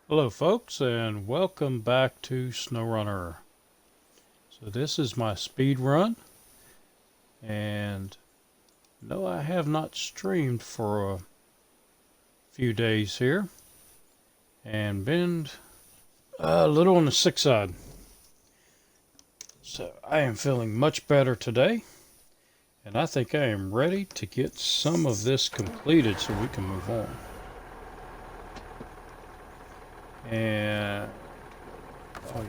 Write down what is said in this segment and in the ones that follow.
Hello folks, and welcome back to SnowRunner. So this is my speed run, and no, I have not streamed for a few days here and been a little on the sick side. So I am feeling much better today, and I think I am ready to get some of this completed so we can move on. And oh, I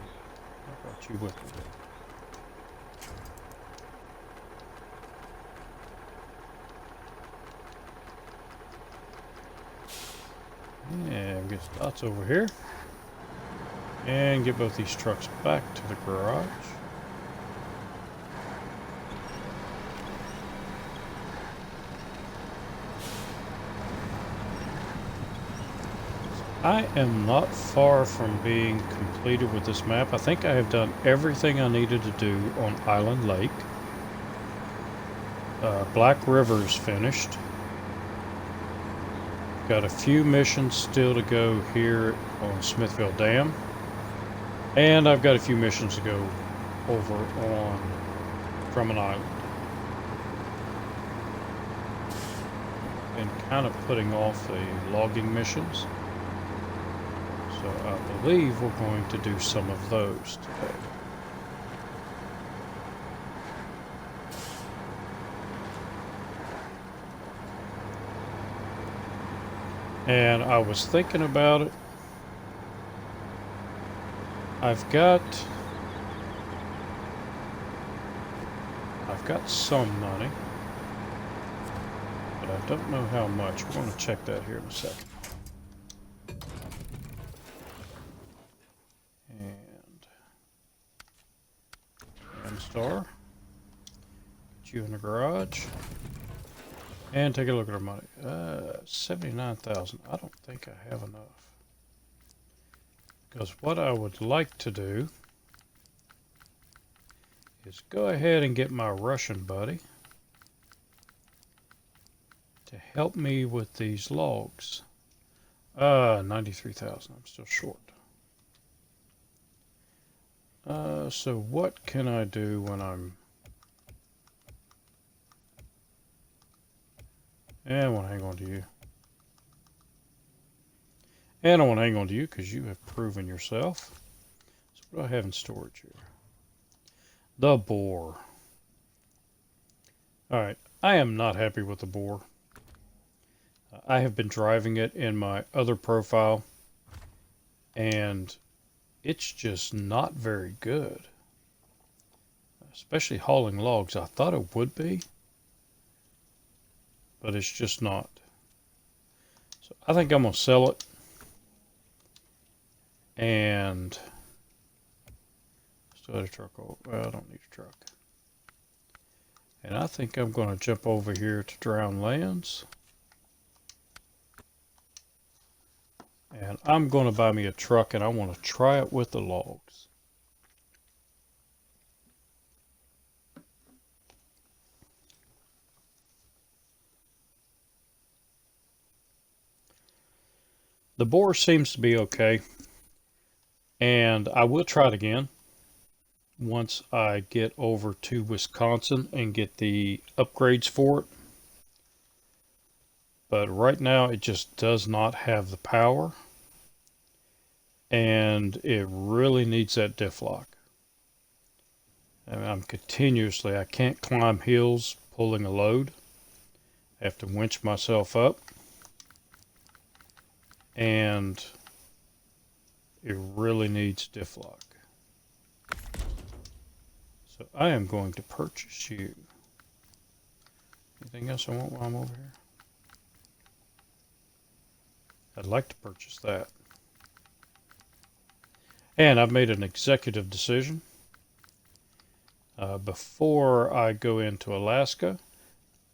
brought you with me. And get dots over here. And get both these trucks back to the garage. I am not far from being completed with this map. I think I have done everything I needed to do on Island Lake. Black River's finished. Got a few missions still to go here on Smithville Dam. And I've got a few missions to go over on From an Island. Been kind of putting off the logging missions. So I believe we're going to do some of those today. And I was thinking about it. I've got some money, but I don't know how much. We're going to check that here in a second. And star. Put you in the garage. And take a look at our money. 79,000. I don't think I have enough. Because what I would like to do is go ahead and get my Russian buddy to help me with these logs. 93,000. I'm still short. So what can I do when I'm... And I want to hang on to you. And I want to hang on to you because you have proven yourself. So what do I have in storage here? The boar. Alright, I am not happy with the boar. I have been driving it in my other profile, and it's just not very good. Especially hauling logs. I thought it would be, but it's just not. So I think I'm going to sell it. And still had a truck. Well, I don't need a truck. And I think I'm going to jump over here to Drowned Lands. And I'm going to buy me a truck, and I want to try it with the logs. The boar seems to be okay. And I will try it again once I get over to Wisconsin and get the upgrades for it. But right now it just does not have the power. And it really needs that diff lock. And I'm continuously, I can't climb hills pulling a load. I have to winch myself up. And it really needs diff lock. So I am going to purchase you. Anything else I want while I'm over here? I'd like to purchase that. And I've made an executive decision. Before I go into Alaska,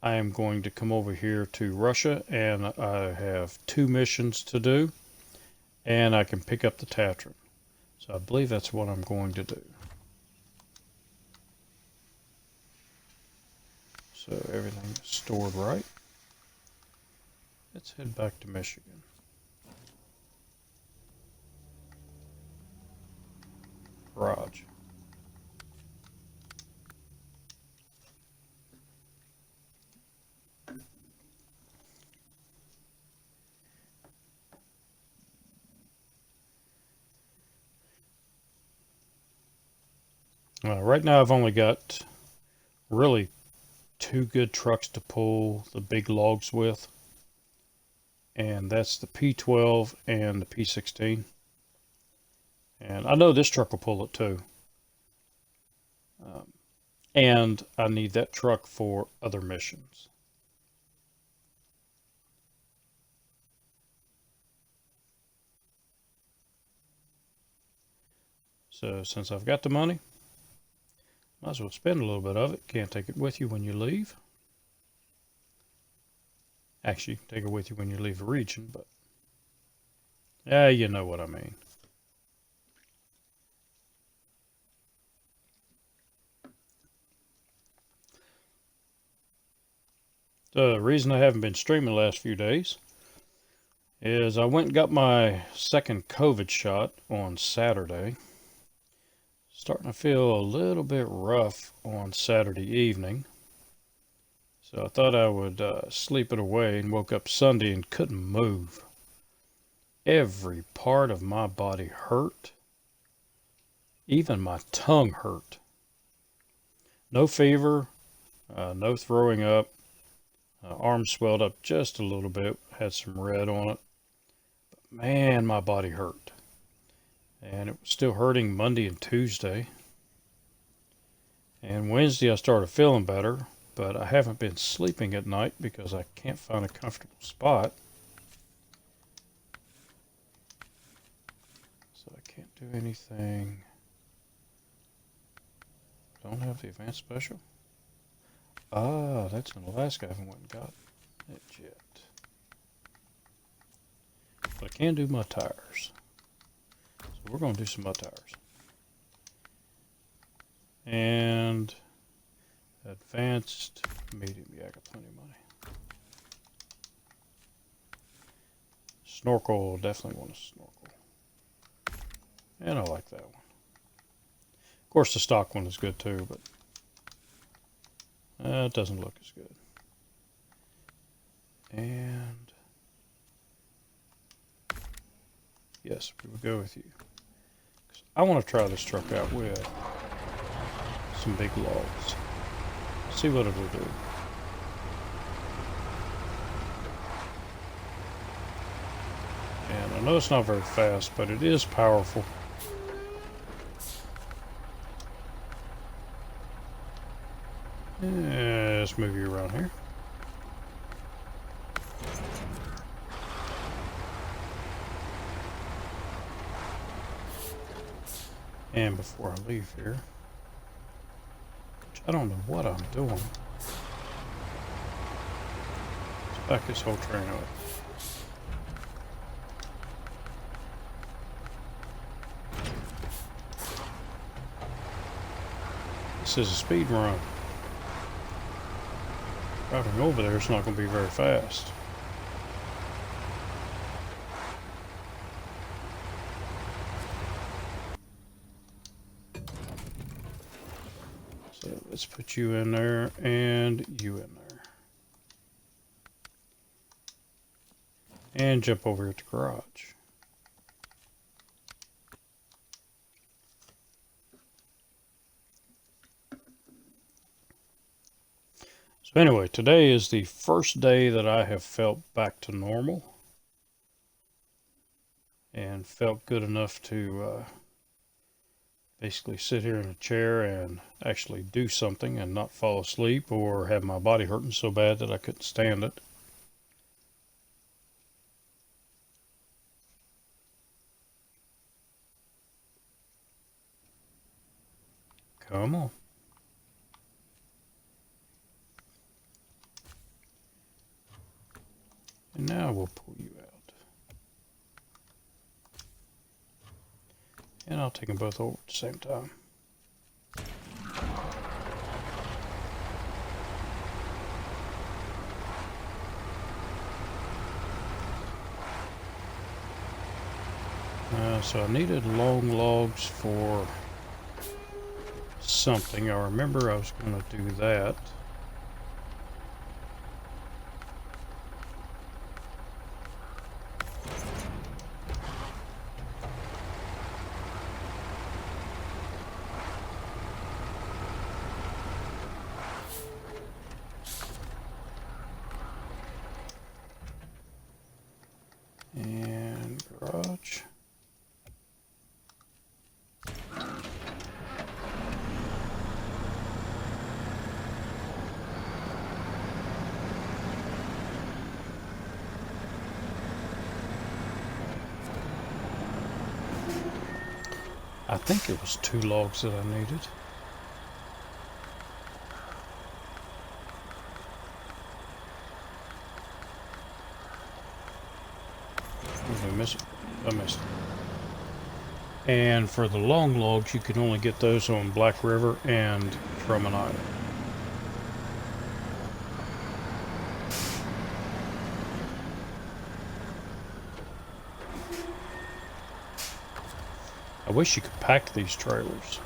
I am going to come over here to Russia, and I have 2 missions to do. And I can pick up the Tatran. So I believe that's what I'm going to do. So everything is stored right. Let's head back to Michigan. garage. Right now I've only got really two good trucks to pull the big logs with, and that's the P12 and the P16. And I know this truck will pull it too. And I need that truck for other missions. So since I've got the money, might as well spend a little bit of it. Can't take it with you when you leave. Actually, you can take it with you when you leave the region, but yeah, you know what I mean. The reason I haven't been streaming the last few days is I went and got my second COVID shot on Saturday. Starting to feel a little bit rough on Saturday evening. So I thought I would sleep it away, and woke up Sunday and couldn't move. Every part of my body hurt. Even my tongue hurt. No fever, no throwing up. Arm swelled up just a little bit, had some red on it. But man, my body hurt. And it was still hurting Monday and Tuesday. And Wednesday I started feeling better, but I haven't been sleeping at night because I can't find a comfortable spot. So I can't do anything. Don't have the advanced special. Ah, that's in Alaska. I haven't went and got it yet. But I can do my tires. So we're going to do some mud tires. And advanced medium. Yeah, I got plenty of money. Snorkel, definitely want to snorkel. And I like that one. Of course, the stock one is good too, but it doesn't look as good. And yes, we will go with you. I want to try this truck out with some big logs. See what it'll do. And I know it's not very fast, but it is powerful. Let's move you around here. And before I leave here, which I don't know what I'm doing, let's back this whole train up. This is a speed run. Driving over there is not going to be very fast. So let's put you in there and you in there. And jump over at the garage. So anyway, today is the first day that I have felt back to normal. And felt good enough to basically sit here in a chair and actually do something and not fall asleep or have my body hurting so bad that I couldn't stand it. Come on. And now we'll pull you out. And I'll take them both over at the same time. So I needed long logs for something. I remember I was going to do that. And garage. I think it was 2 logs that I needed. Did I miss it? I missed it. And for the long logs, you can only get those on Black River and Drummond Island. I wish you could pack these trailers.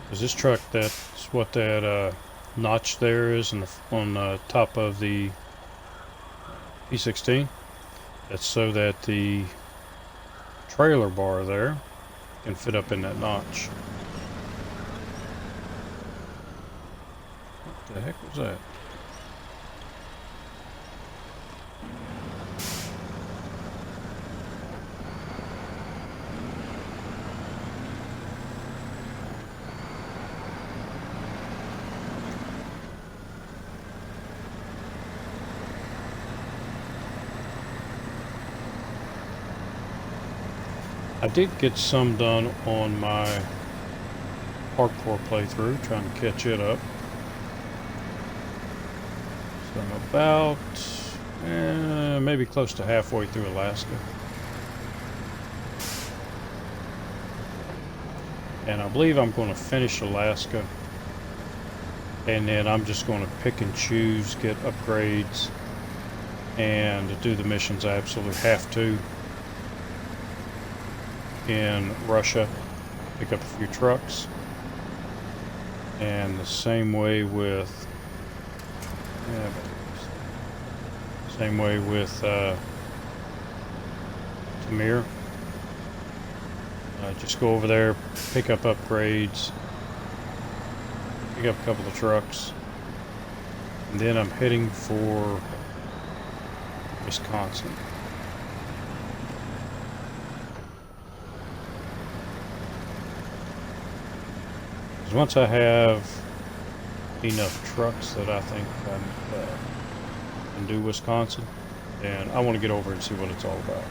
Because this truck, that's what that notch there is on the top of the P16. That's so that the trailer bar there can fit up in that notch. What the heck was that? I did get some done on my hardcore playthrough, trying to catch it up. So I'm about maybe close to halfway through Alaska. And I believe I'm going to finish Alaska. And then I'm just going to pick and choose, get upgrades, and do the missions I absolutely have to. In Russia, pick up a few trucks, and the same way with Tamir. Just go over there, pick up upgrades, pick up a couple of trucks, and then I'm heading for Wisconsin. Once I have enough trucks that I think I can do Wisconsin, and I want to get over and see what it's all about.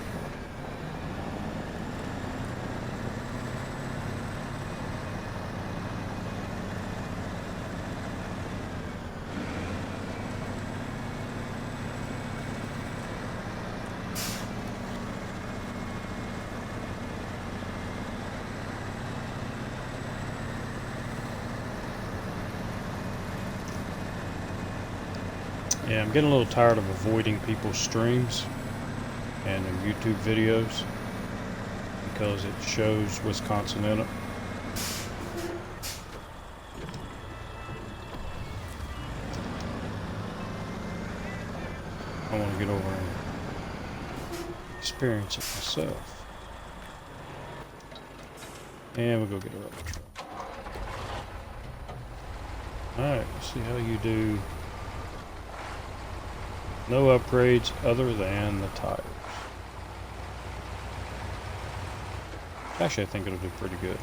Yeah, I'm getting a little tired of avoiding people's streams and their YouTube videos because it shows Wisconsin in it. I want to get over and experience it myself. And we'll go get a rubber truck. Alright, let's see how you do. No upgrades other than the tires. Actually, I think it'll do pretty good.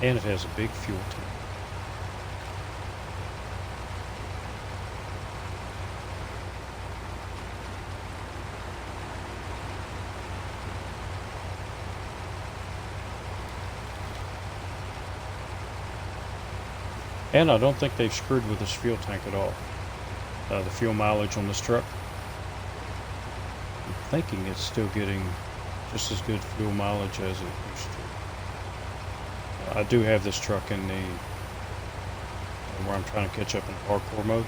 And it has a big fuel tank. And I don't think they've screwed with this fuel tank at all. The fuel mileage on this truck, I'm thinking it's still getting just as good fuel mileage as it used to. I do have this truck in the where I'm trying to catch up in hardcore mode.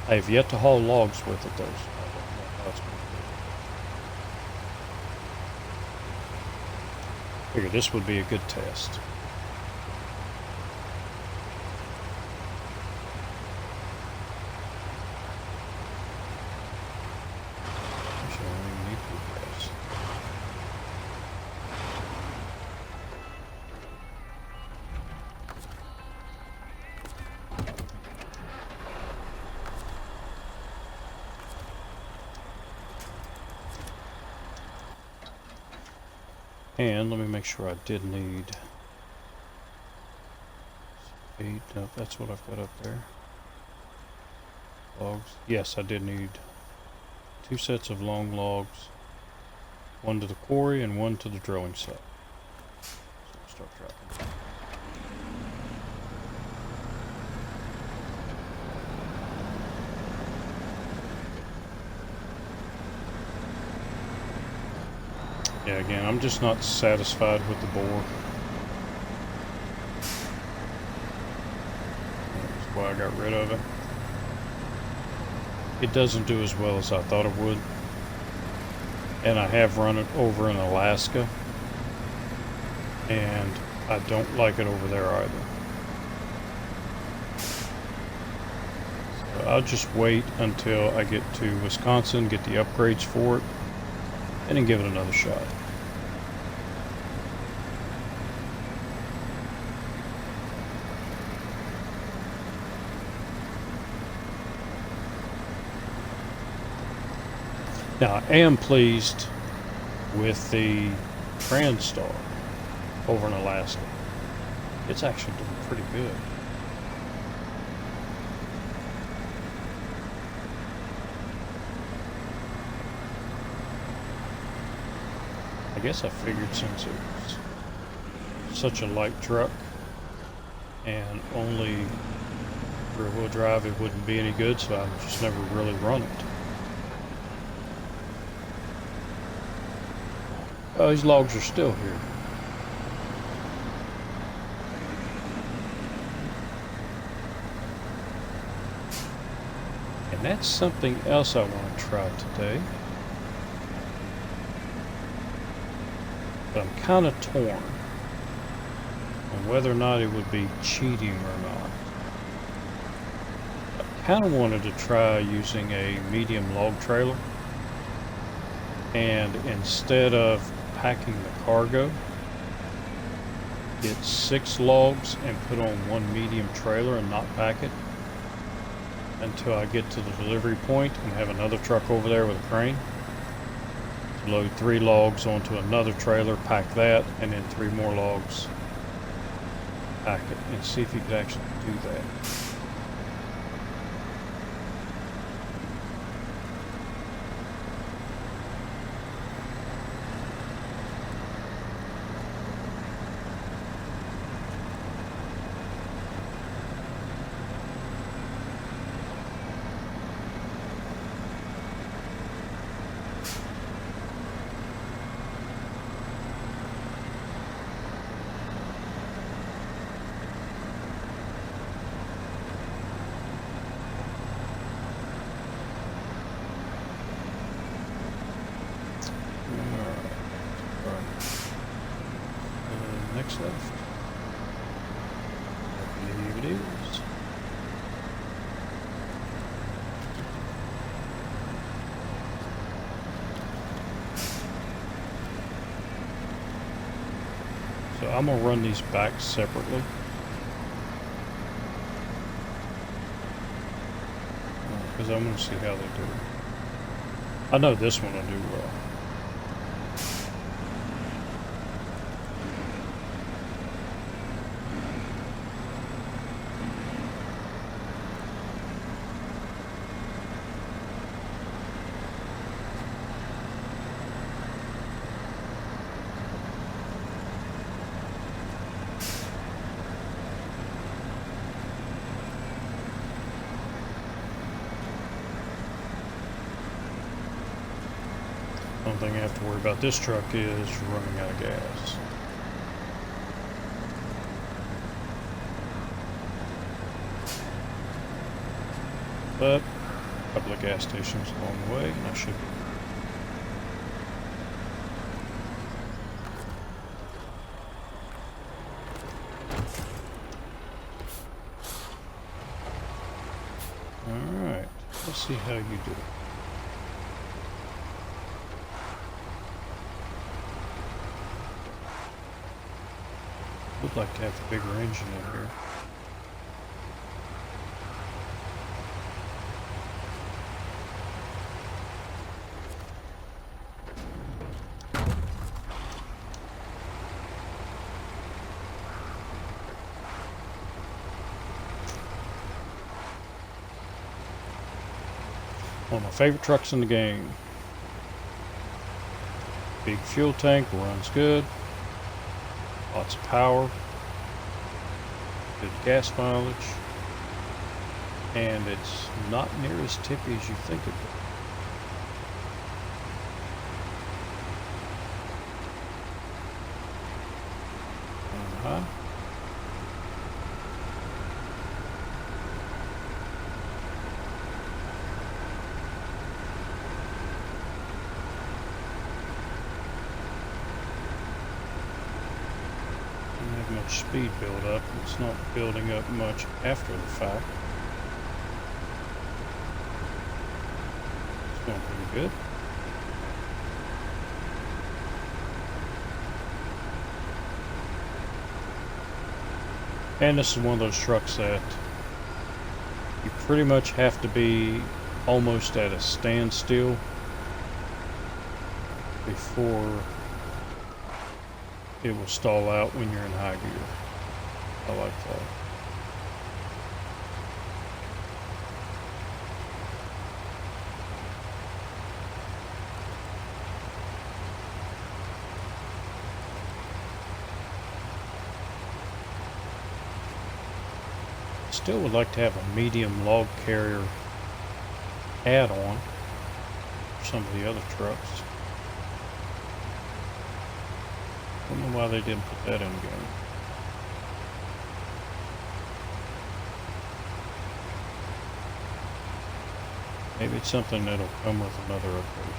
I have yet to haul logs with it though. So I don't know how it's going Figure this would be a good test. Actually, I don't even need bluegrass. And let me make sure I did need 8. No, that's what I've got up there. Logs. Yes, I did need 2 sets of long logs. 1 to the quarry and 1 to the drilling site. So we'll start dropping. Yeah, again, I'm just not satisfied with the bore. That's why I got rid of it. It doesn't do as well as I thought it would. And I have run it over in Alaska. And I don't like it over there either. So I'll just wait until I get to Wisconsin, get the upgrades for it, and then give it another shot. Now, I am pleased with the TransStar over in Alaska. It's actually doing pretty good. I guess I figured since it was such a light truck and only rear-wheel drive, it wouldn't be any good, so I've just never really run it. Oh, these logs are still here. And that's something else I want to try today. But I'm kind of torn on whether or not it would be cheating or not. I kind of wanted to try using a medium log trailer, and instead of packing the cargo, get 6 logs and put on 1 medium trailer and not pack it until I get to the delivery point and have another truck over there with a crane to load 3 logs onto another trailer, pack that, and then 3 more logs, pack it, and see if you could actually do that. Next left. I believe it is. So I'm gonna run these back separately. Because I'm gonna see how they do. I know this one will do well. The only thing I have to worry about this truck is running out of gas. But a couple of gas stations along the way, and I should be. Alright, let's see how you do. Would like to have a bigger engine in here. One of my favorite trucks in the game. Big fuel tank, runs good. Lots of power. Good gas mileage. And it's not near as tippy as you think it would. Much speed build up. It's not building up much after the fact. It's going pretty good. And this is one of those trucks that you pretty much have to be almost at a standstill before it will stall out when you're in high gear. I like that. Still would like to have a medium log carrier add-on for some of the other trucks. Don't know why they didn't put that in the game. Maybe it's something that'll come with another upgrade.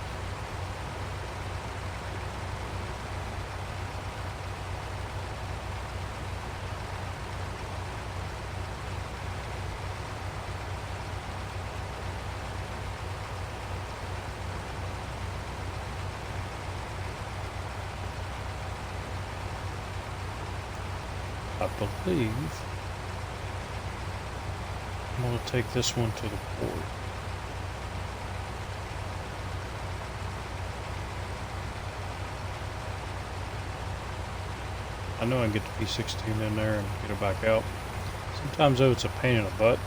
I believe I'm going to take this one to the port. I know I can get the P16 in there and get it back out. Sometimes though it's a pain in the butt,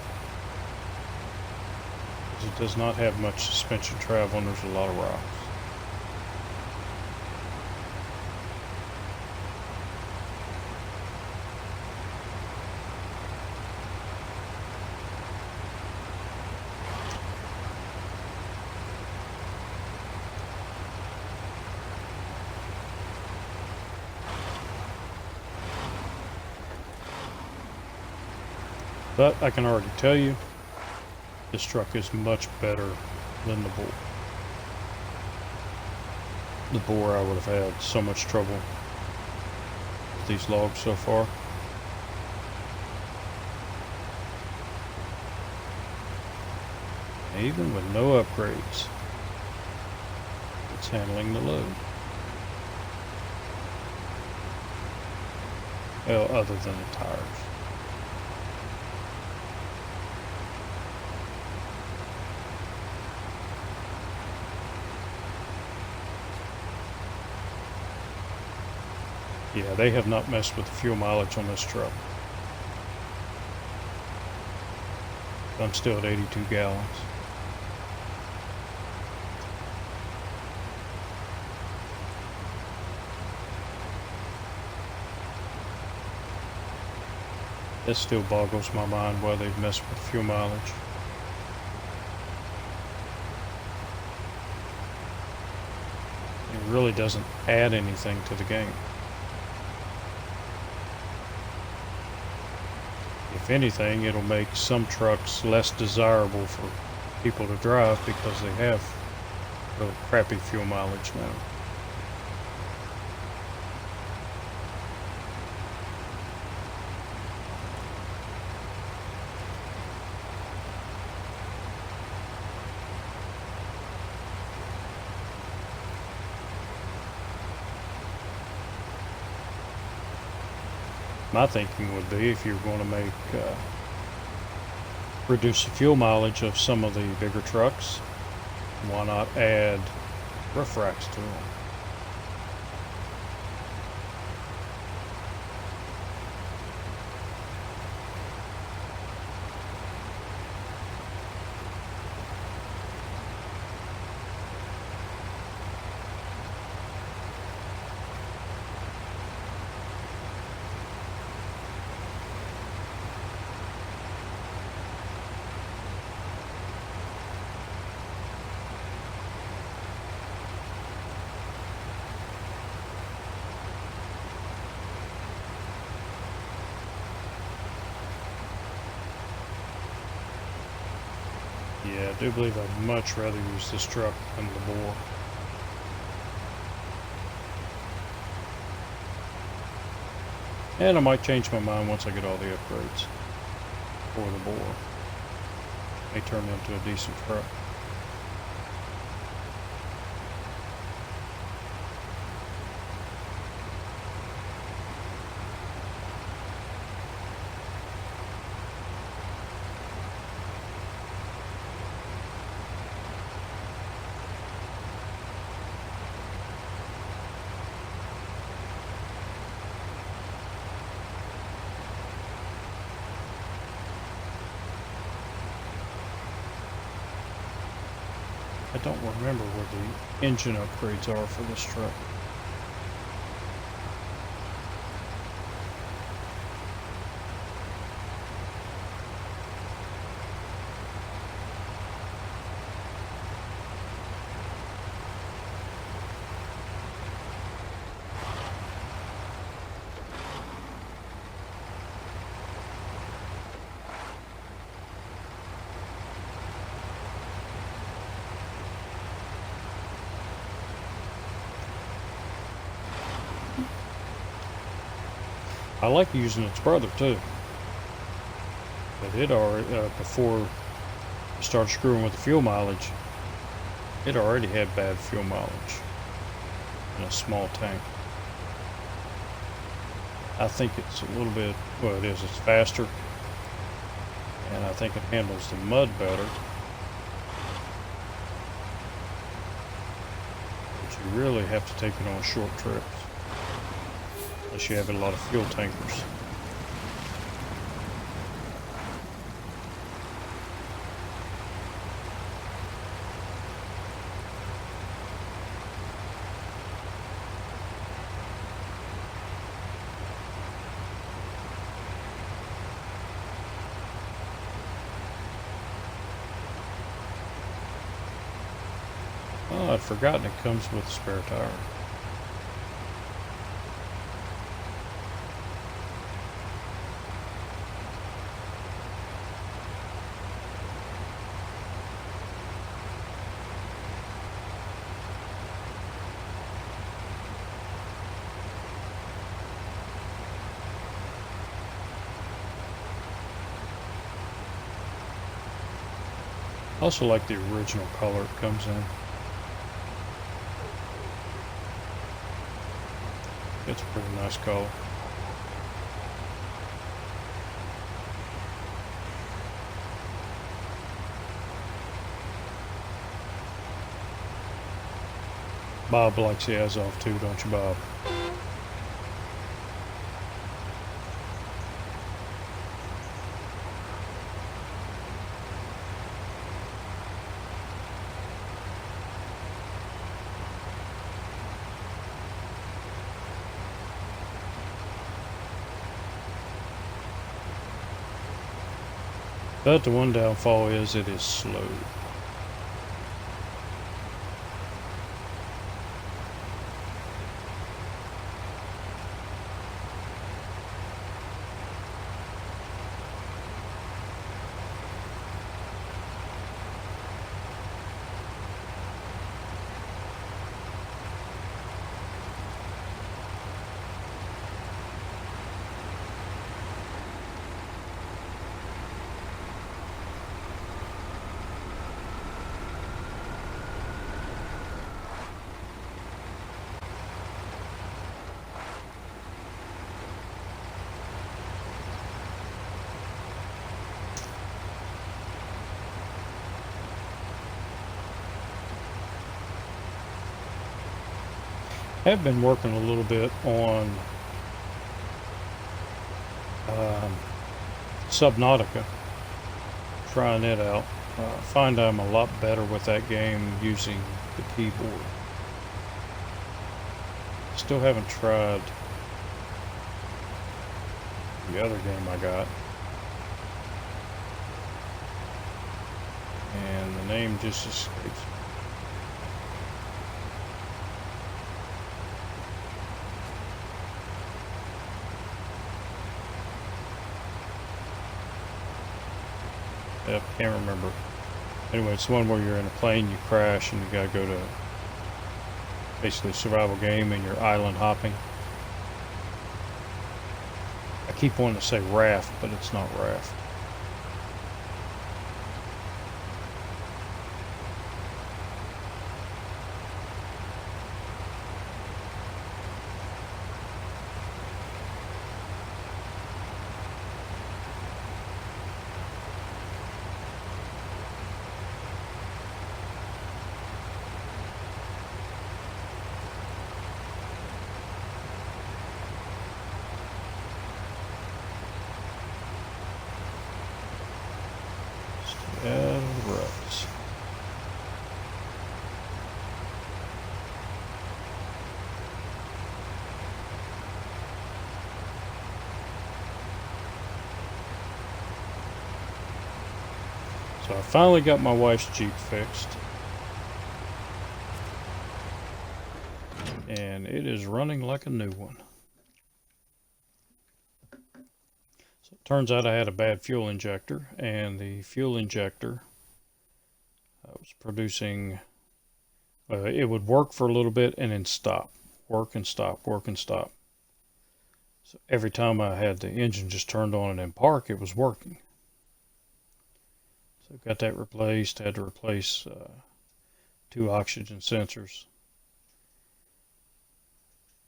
because it does not have much suspension travel and there's a lot of rocks. But I can already tell you, this truck is much better than the Boar. The Boar, I would have had so much trouble with these logs so far. Even with no upgrades, it's handling the load. Well, other than the tires. Yeah, they have not messed with the fuel mileage on this truck. I'm still at 82 gallons. That still boggles my mind why they've messed with fuel mileage. It really doesn't add anything to the game. If anything, it'll make some trucks less desirable for people to drive because they have really crappy fuel mileage now. my thinking would be, if you're going to make reduce the fuel mileage of some of the bigger trucks, why not add roof racks to them? Yeah, I do believe I'd much rather use this truck than the bore. And I might change my mind once I get all the upgrades for the bore. May turn it into a decent truck. I don't remember where the engine upgrades are for this truck. I like using its brother too, but it already before I started screwing with the fuel mileage, it already had bad fuel mileage in a small tank. I think it's a little bit, well, it is, it's faster, and I think it handles the mud better. But you really have to take it on short trips, unless you have a lot of fuel tankers. Oh, I'd forgotten it comes with a spare tire. I also like the original color it comes in. It's a pretty nice color. Bob likes the Azov too, don't you, Bob? But the one downfall is it is slow. have been working a little bit on Subnautica, trying it out. I find I'm a lot better with that game using the keyboard. Still haven't tried the other game I got. And the name just escapes me. I can't remember. Anyway, it's the one where you're in a plane, you crash, and you gotta go to basically a survival game and you're island hopping. I keep wanting to say Raft, but it's not Raft. Out of the ruts. So I finally got my wife's Jeep fixed. And it is running like a new one. So it turns out I had a bad fuel injector, and the fuel injector was producing, it would work for a little bit and then stop. Work and stop, work and stop. So every time I had the engine just turned on and in park, it was working. So got that replaced, had to replace 2 oxygen sensors.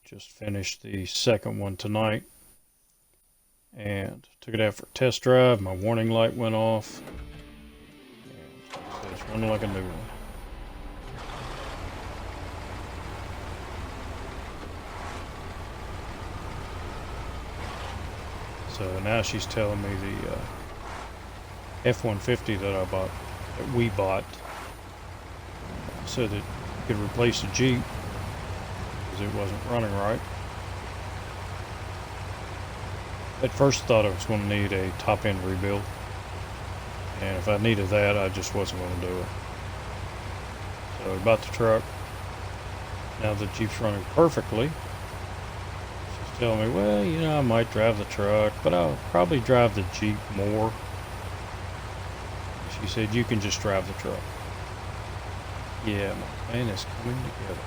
Just finished the second one tonight and took it out for a test drive. My warning light went off. And it's running like a new one. So now she's telling me the F-150 that we bought, said that it could replace the Jeep because it wasn't running right. At first thought I was going to need a top end rebuild, and if I needed that, I just wasn't going to do it. So I bought the truck. Now the Jeep's running perfectly. She's telling me, well, you know, I might drive the truck, but I'll probably drive the Jeep more. She said, you can just drive the truck. Yeah, my plan is coming together.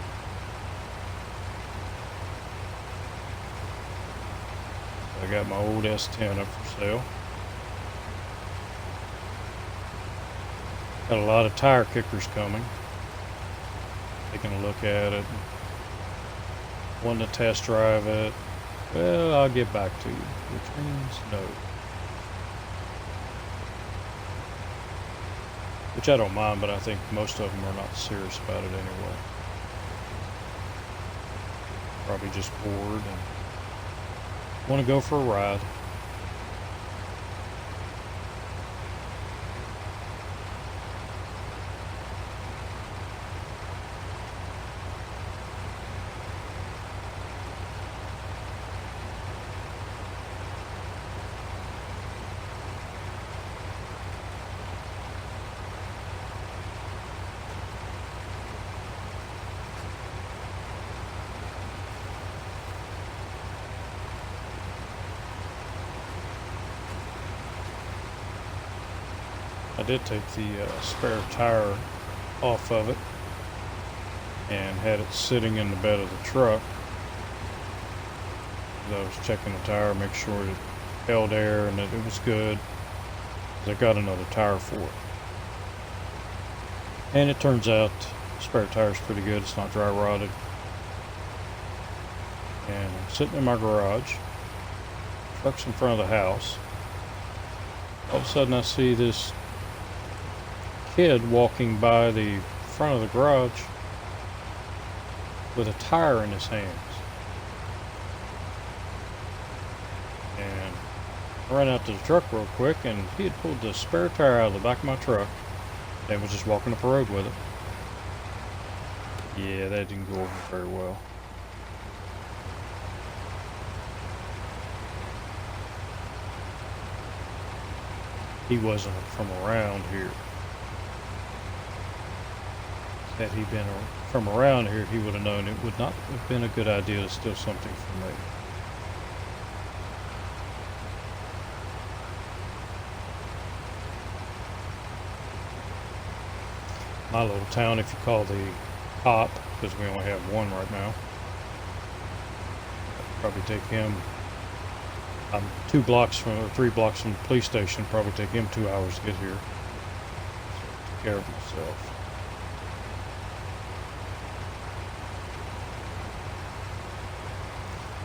I got my old S10 up for sale. Got a lot of tire kickers coming. Taking a look at it. Wanting to test drive it. Well, I'll get back to you. Which means no. Which I don't mind, but I think most of them are not serious about it anyway. Probably just bored and want to go for a ride. I did take the spare tire off of it and had it sitting in the bed of the truck. I was checking the tire, make sure it held air and that it was good. I got another tire for it. And it turns out the spare tire is pretty good. It's not dry rotted. And I'm sitting in my garage. Truck's in front of the house. All of a sudden I see this kid walking by the front of the garage, with a tire in his hands. And I ran out to the truck real quick, and he had pulled the spare tire out of the back of my truck and was just walking up the road with it. Yeah, that didn't go over very well. He wasn't from around here. Had he been from around here, he would have known it would not have been a good idea to steal something from me. My little town, if you call the cop, because we only have one right now, probably take him. I'm 2 blocks from, or 3 blocks from the police station. Probably take him 2 hours to get here. So take care of myself.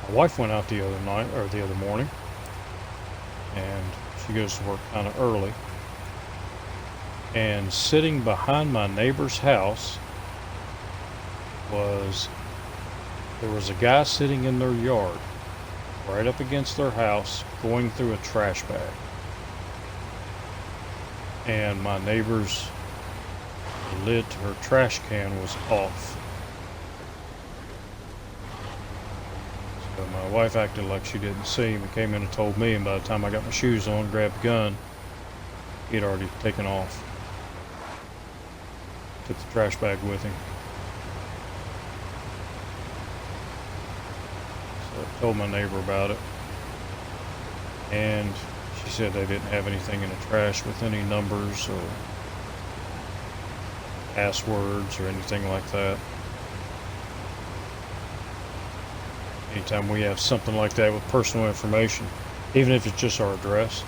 My wife went out the other night, or the other morning, and she goes to work kind of early. And sitting behind my neighbor's house there was a guy sitting in their yard, right up against their house, going through a trash bag. And my neighbor's lid to her trash can was off. So my wife acted like she didn't see him and came in and told me, and by the time I got my shoes on, grabbed the gun, he'd already taken off. Took the trash bag with him. So I told my neighbor about it, and she said they didn't have anything in the trash with any numbers or passwords or anything like that. Anytime we have something like that with personal information, even if it's just our address,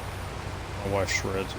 my wife shreds it.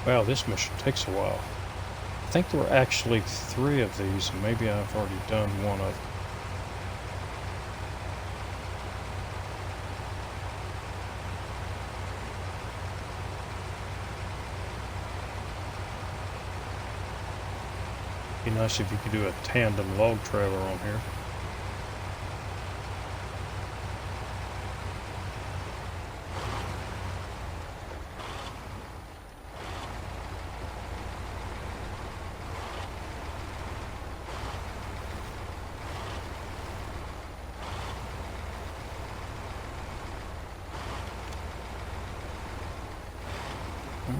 Wow, this mission takes a while. I think there were actually 3 of these, and maybe I've already done one of them. Be nice if you could do a tandem log trailer on here.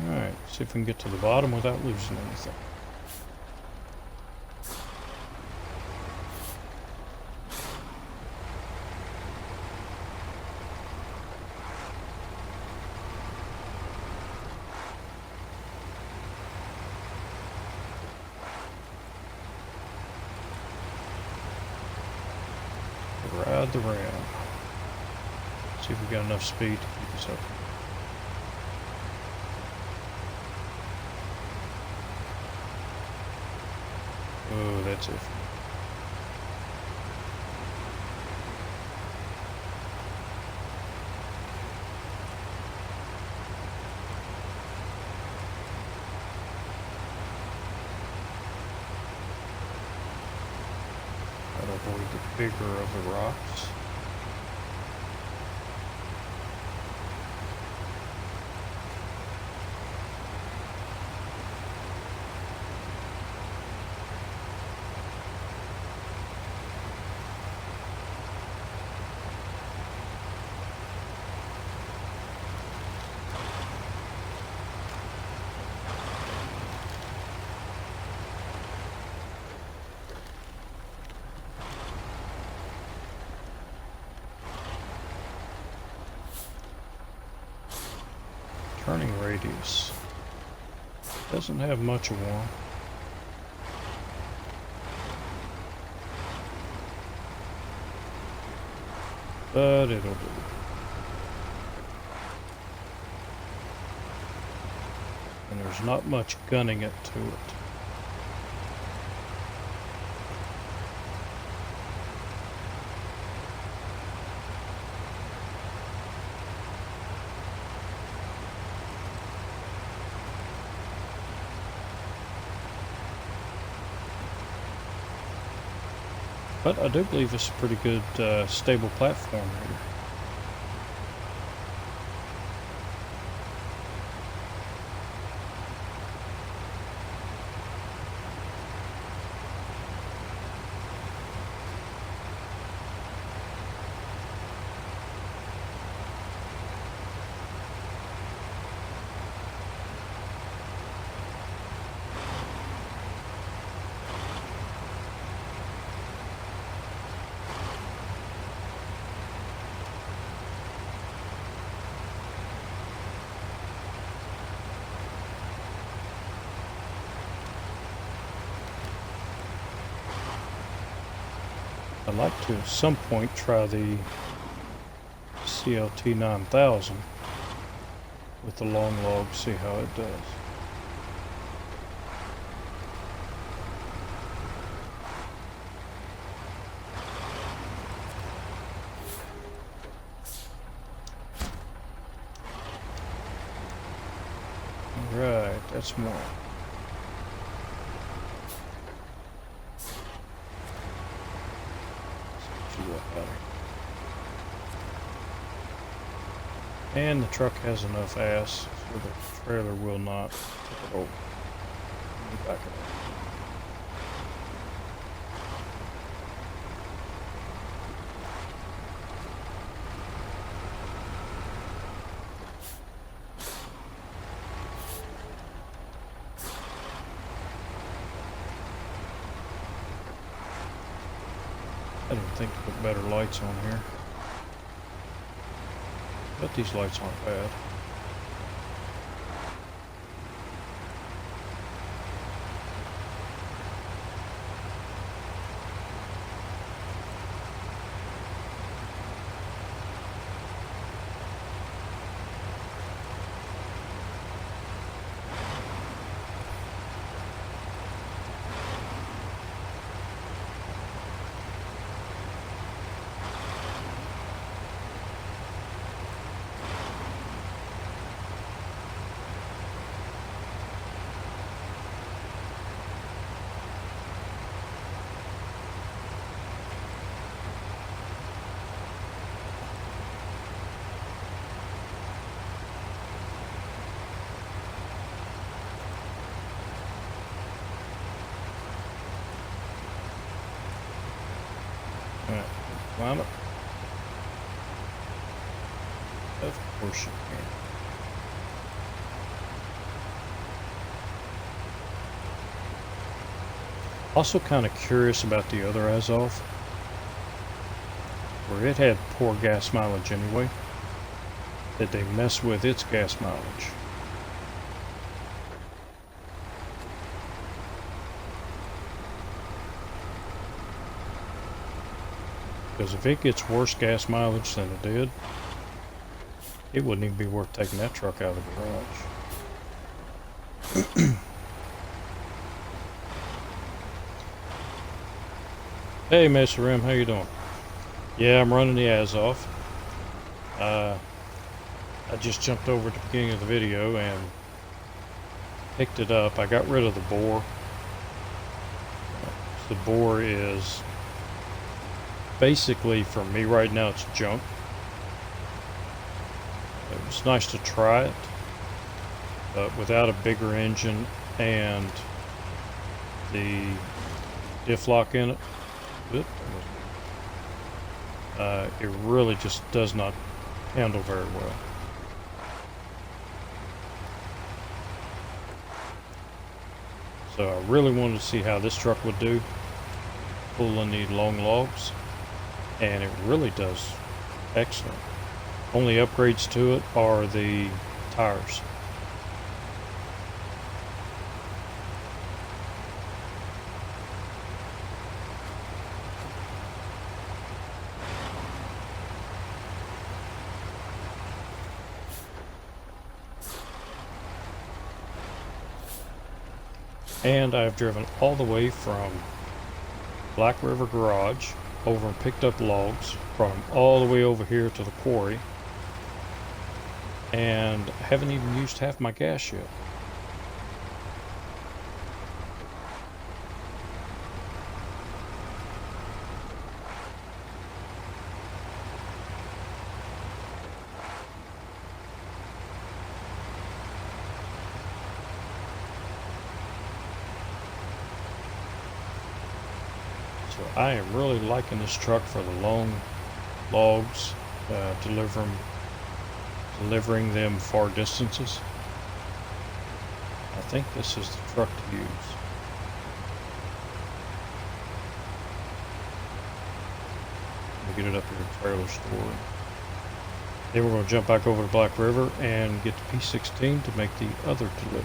Alright, see if we can get to the bottom without losing anything. Ride the ram. See if we got enough speed to keep us up. Oh, that's it. Gotta avoid the bigger of the rocks. turning radius. Doesn't have much of one. But it'll do. And there's not much gunning it to it. But I do believe it's a pretty good, stable platform here. I'd like to at some point try the CLT 9000 with the long log, see how it does. Alright, that's more. And the truck has enough ass so the trailer will not tip it over. Let me back it up. I didn't think to put better lights on here. But these lights aren't bad. Alright, climb it. Of course you can. Also kind of curious about the other Azov, where it had poor gas mileage anyway. Did they mess with its gas mileage? Because if it gets worse gas mileage than it did, it wouldn't even be worth taking that truck out of the garage. Hey, Mr. Rim, how you doing? Yeah, I'm running the Azov. I just jumped over at the beginning of the video and picked it up. I got rid of the bore. The bore is basically, for me right now, it's junk. It was nice to try it, but without a bigger engine and the diff lock in it, it really just does not handle very well. So I really wanted to see how this truck would do pulling the long logs, and it really does excellent. Only upgrades to it are the tires. And I've driven all the way from Black River Garage over and picked up logs, brought them all the way over here to the quarry, and haven't even used half my gas yet. So I am really liking this truck for the long logs, delivering them far distances. I think this is the truck to use. Let me get it up here to the trailer store. Then we're going to jump back over to Black River and get the P16 to make the other delivery.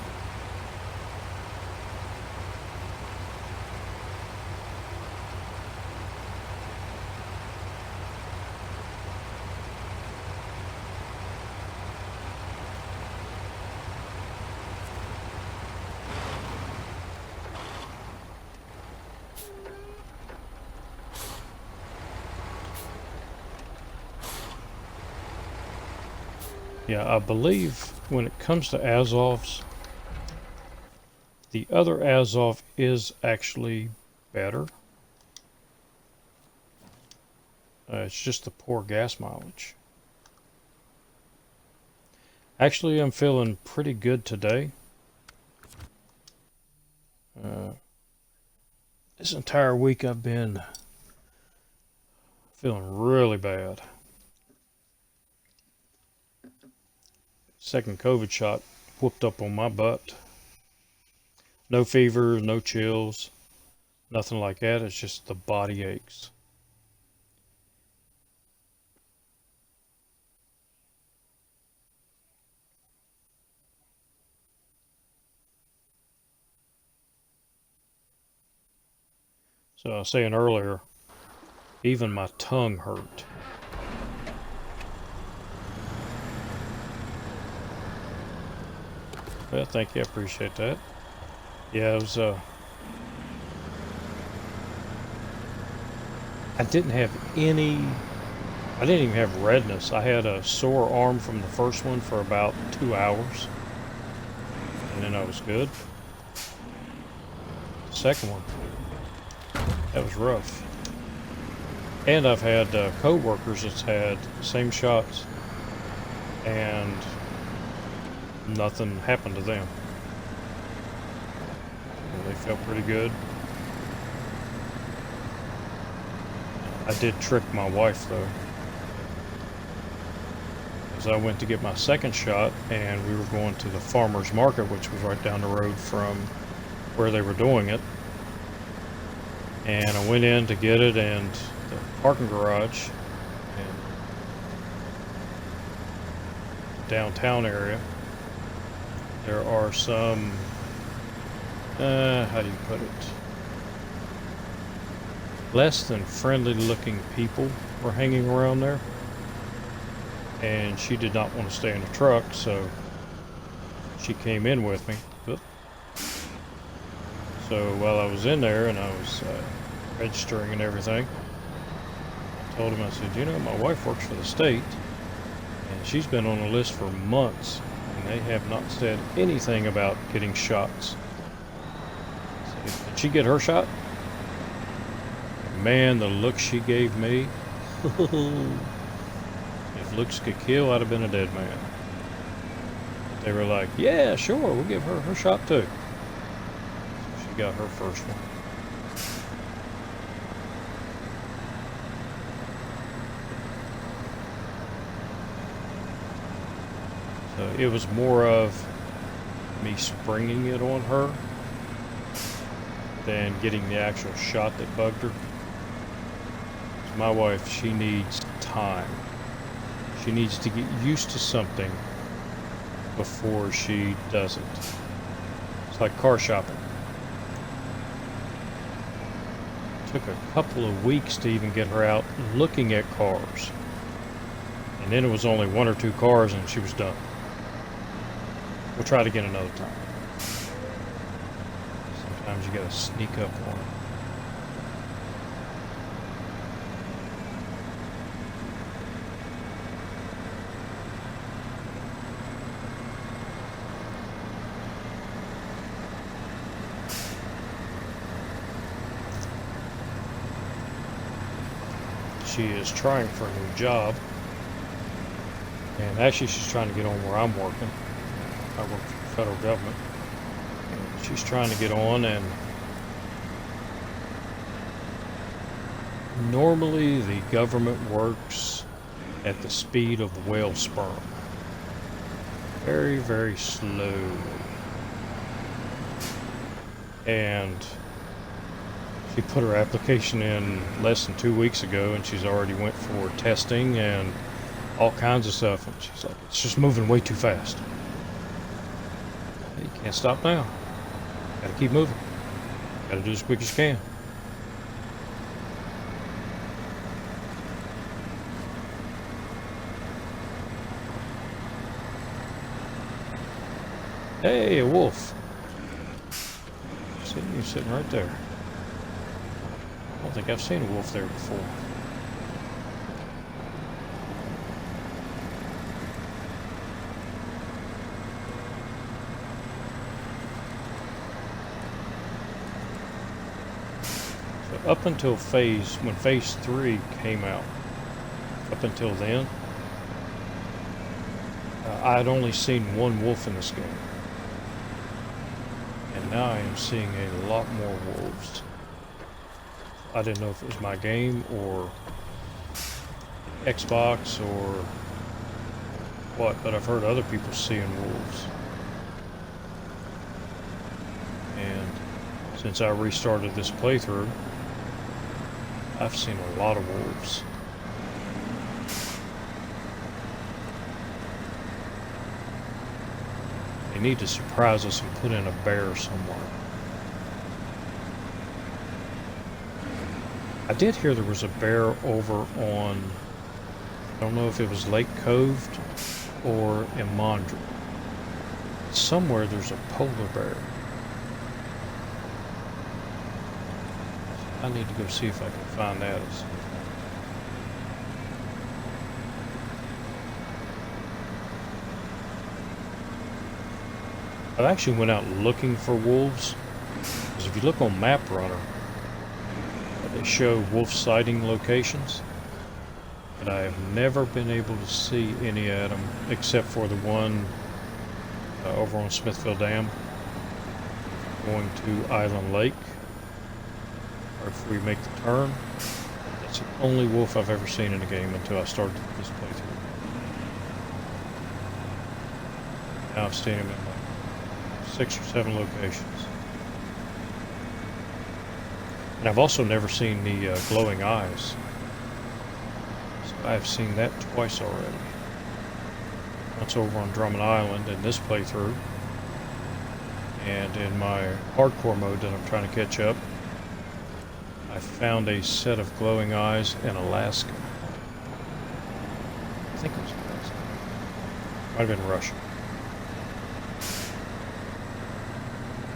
Yeah, I believe when it comes to Azovs, the other Azov is actually better. It's just the poor gas mileage. Actually, I'm feeling pretty good today. This entire week I've been feeling really bad. Second COVID shot whooped up on my butt. No fever, no chills, nothing like that. It's just the body aches. So I was saying earlier, even my tongue hurt. Well, thank you, I appreciate that. Yeah, it was, I didn't even have redness. I had a sore arm from the first one for about 2 hours. And then I was good. The second one, that was rough. And I've had co-workers that's had the same shots and nothing happened to them. They felt pretty good. I did trick my wife though, because I went to get my second shot and we were going to the farmer's market, which was right down the road from where they were doing it. And I went in to get it, and the parking garage in the downtown area, there are some, how do you put it? Less than friendly looking people were hanging around there. And she did not want to stay in the truck, so she came in with me. So while I was in there and I was registering and everything, I told him, I said, you know, my wife works for the state and she's been on the list for months and they have not said anything about getting shots. I said, did she get her shot? Man, the look she gave me. If looks could kill, I'd have been a dead man. They were like, yeah, sure, we'll give her her shot too. So she got her first one. So it was more of me springing it on her than getting the actual shot that bugged her. My wife, she needs time. She needs to get used to something before she does it. It's like car shopping. It took a couple of weeks to even get her out looking at cars. And then it was only 1 or 2 cars and she was done. We'll try it again another time. Sometimes you gotta sneak up on it. She is trying for a new job, and actually she's trying to get on where I'm working. I work for the federal government, and she's trying to get on, and normally the government works at the speed of the whale sperm. Very, very slowly. And she put her application in less than 2 weeks ago, and she's already went for testing and all kinds of stuff. And she's like, it's just moving way too fast. You can't stop now. Gotta keep moving. Gotta do as quick as you can. Hey, a wolf. You're sitting right there. I don't think I've seen a wolf there before. So up until when phase 3 came out, up until then, I had only seen one wolf in this game. And now I am seeing a lot more wolves. I didn't know if it was my game or Xbox or what, but I've heard other people seeing wolves. And since I restarted this playthrough, I've seen a lot of wolves. They need to surprise us and put in a bear somewhere. I did hear there was a bear over on, I don't know if it was Lake Cove or in Mondrian. Somewhere there's a polar bear. I need to go see if I can find that. I actually went out looking for wolves, because if you look on Map Runner, they show wolf sighting locations, but I have never been able to see any of them except for the one over on Smithville Dam going to Island Lake, or if we make the turn. That's the only wolf I've ever seen in the game until I started this playthrough. Now I've seen them in like 6 or 7 locations. And I've also never seen the glowing eyes. So I've seen that twice already. Once over on Drummond Island in this playthrough, and in my hardcore mode that I'm trying to catch up, I found a set of glowing eyes in Alaska. I think it was Alaska. Might have been Russia.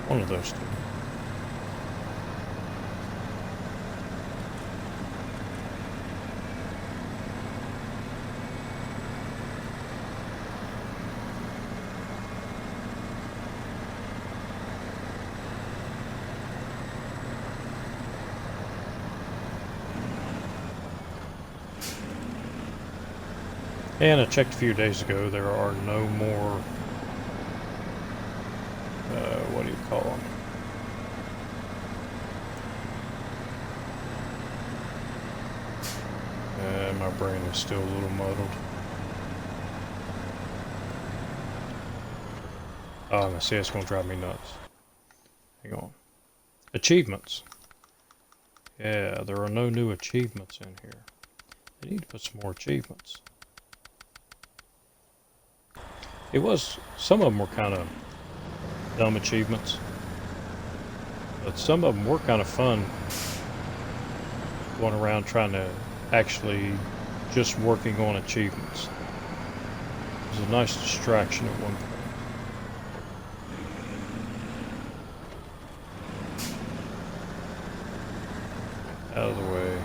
One of those two. And I checked a few days ago, there are no more, what do you call them? My brain is still a little muddled. Oh, now see, it's going to drive me nuts. Hang on. Achievements. Yeah, there are no new achievements in here. They need to put some more achievements. Some of them were kind of dumb achievements, but some of them were kind of fun, going around trying to actually just working on achievements. It was a nice distraction at one point. Out of the way.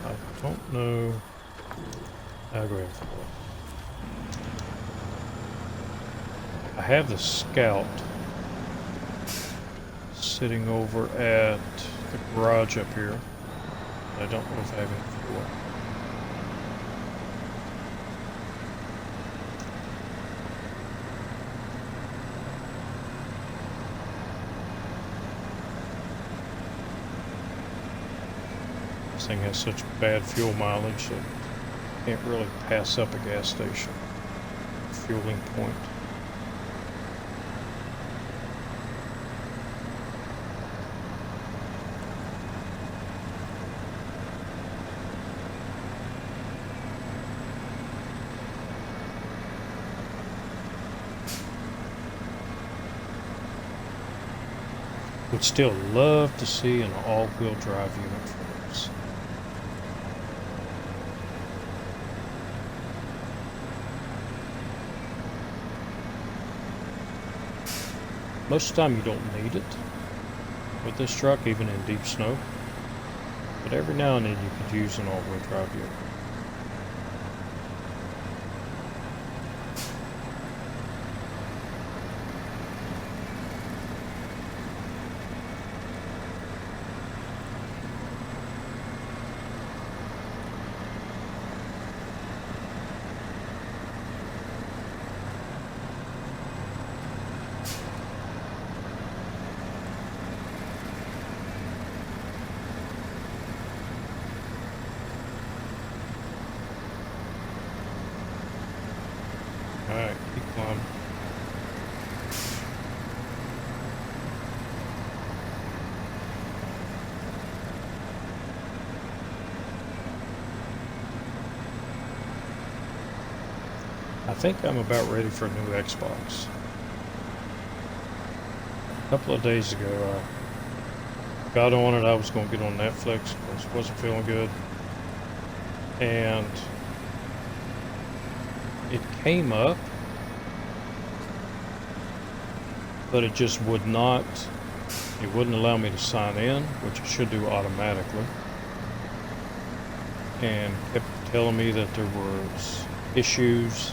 I don't know. I'll go ahead and follow. I have the Scout sitting over at the garage up here. I don't know if I have any fuel. This thing has such bad fuel mileage that you can't really pass up a gas station fueling point. Would still love to see an all-wheel drive unit for this. Most of the time you don't need it with this truck, even in deep snow. But every now and then you could use an all-wheel drive unit. Alright, keep climbing. I think I'm about ready for a new Xbox. A couple of days ago, I got on it. I was going to get on Netflix because I wasn't feeling good. And it came up, but it just would not, it wouldn't allow me to sign in, which it should do automatically. And kept telling me that there was issues.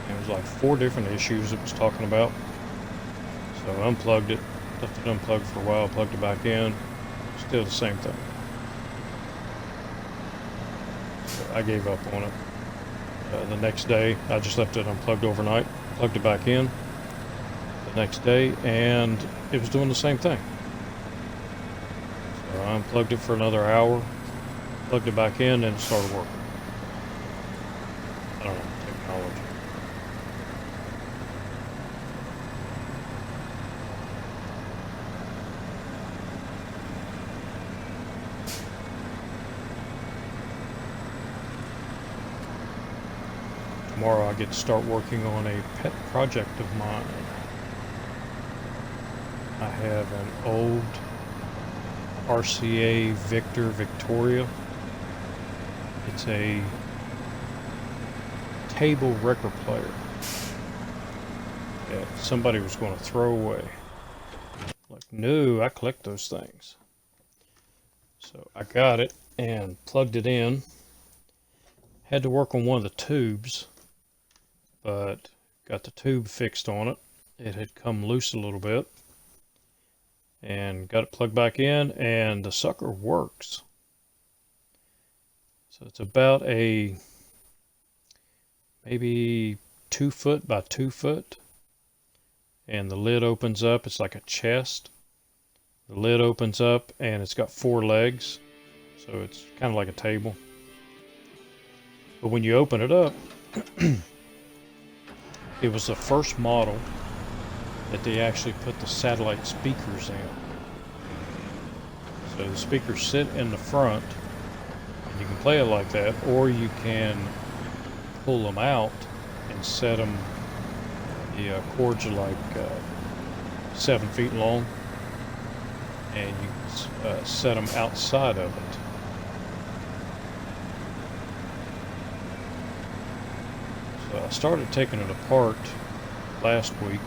It was like 4 different issues it was talking about. So I unplugged it, left it unplugged for a while, plugged it back in, still the same thing. So I gave up on it. The next day, I just left it unplugged overnight, plugged it back in the next day, and it was doing the same thing. So I unplugged it for another hour, plugged it back in, and it started working. I don't know, technology. Tomorrow I get to start working on a pet project of mine. I have an old RCA Victoria. It's a table record player that somebody was going to throw away. Like, no, I collect those things. So I got it and plugged it in. Had to work on one of the tubes, but got the tube fixed on it. It had come loose a little bit, and got it plugged back in, and the sucker works. So it's about a maybe 2 foot by 2 foot, and the lid opens up. It's like a chest. The lid opens up and it's got 4 legs, so it's kind of like a table. But when you open it up, it was the first model that they actually put the satellite speakers in. So the speakers sit in the front, and you can play it like that, or you can pull them out and set them. The cords are like 7 feet long, and you can set them outside of it. So I started taking it apart last week.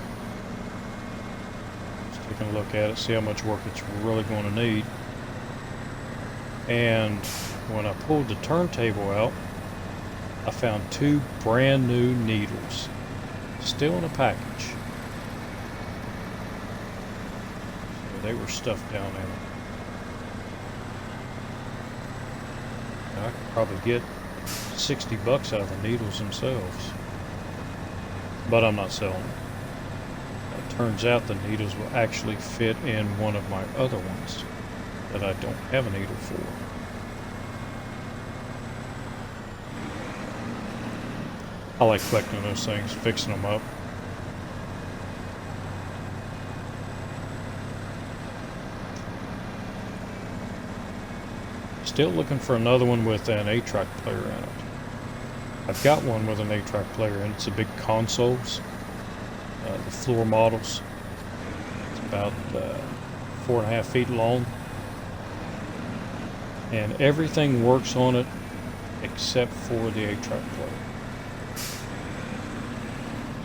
Just taking a look at it, see how much work it's really going to need. And when I pulled the turntable out, I found 2 brand new needles, still in a package. So they were stuffed down in it. Now I could probably get $60 out of the needles themselves, but I'm not selling them. It turns out the needles will actually fit in one of my other ones that I don't have a needle for. I like collecting those things, fixing them up. Still looking for another one with an 8-track player in it. I've got one with an 8-track player in it. It's a big consoles, the floor models. It's about 4.5 feet long. And everything works on it except for the 8-track player.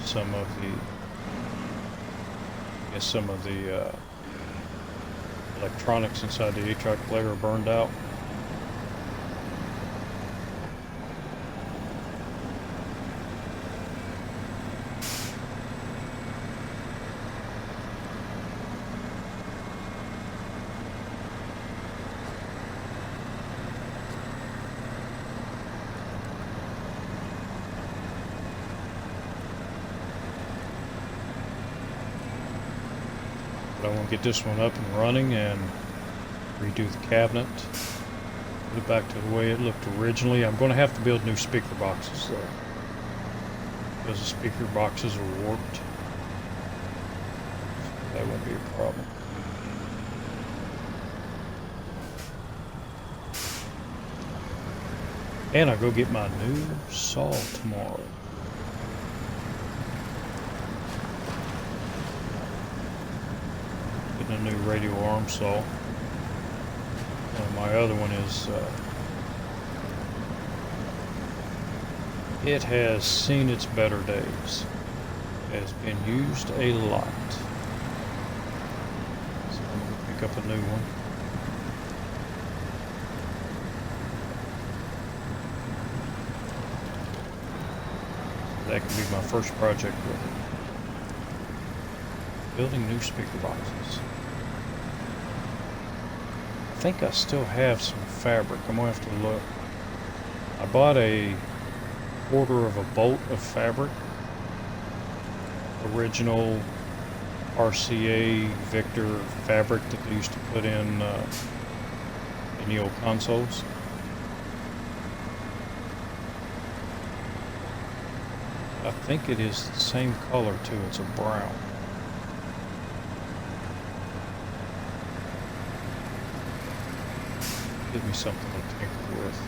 Some of the electronics inside the 8-track player are burned out. But I want to get this one up and running and redo the cabinet, put it back to the way it looked originally. I'm going to have to build new speaker boxes though, because the speaker boxes are warped. So that won't be a problem. And I go get my new saw tomorrow. Getting a new radial arm saw. My other one is, it has seen its better days. It has been used a lot. So I'm going to pick up a new one. That could be my first project with it. Building new speaker boxes. I think I still have some fabric. I'm going to have to look. I bought a quarter of a bolt of fabric. Original RCA Victor fabric that they used to put in the old consoles. I think it is the same color too. It's a brown. Give me something to tinker with.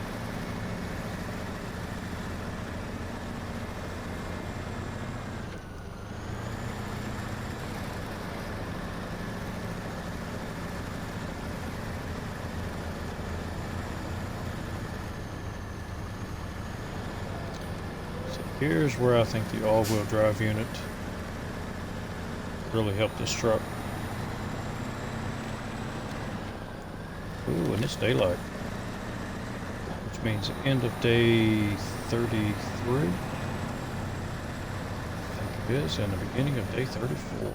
So here's where I think the all-wheel drive unit really helped this truck. Ooh, and it's daylight, which means end of day 33. I think it is, and the beginning of day 34.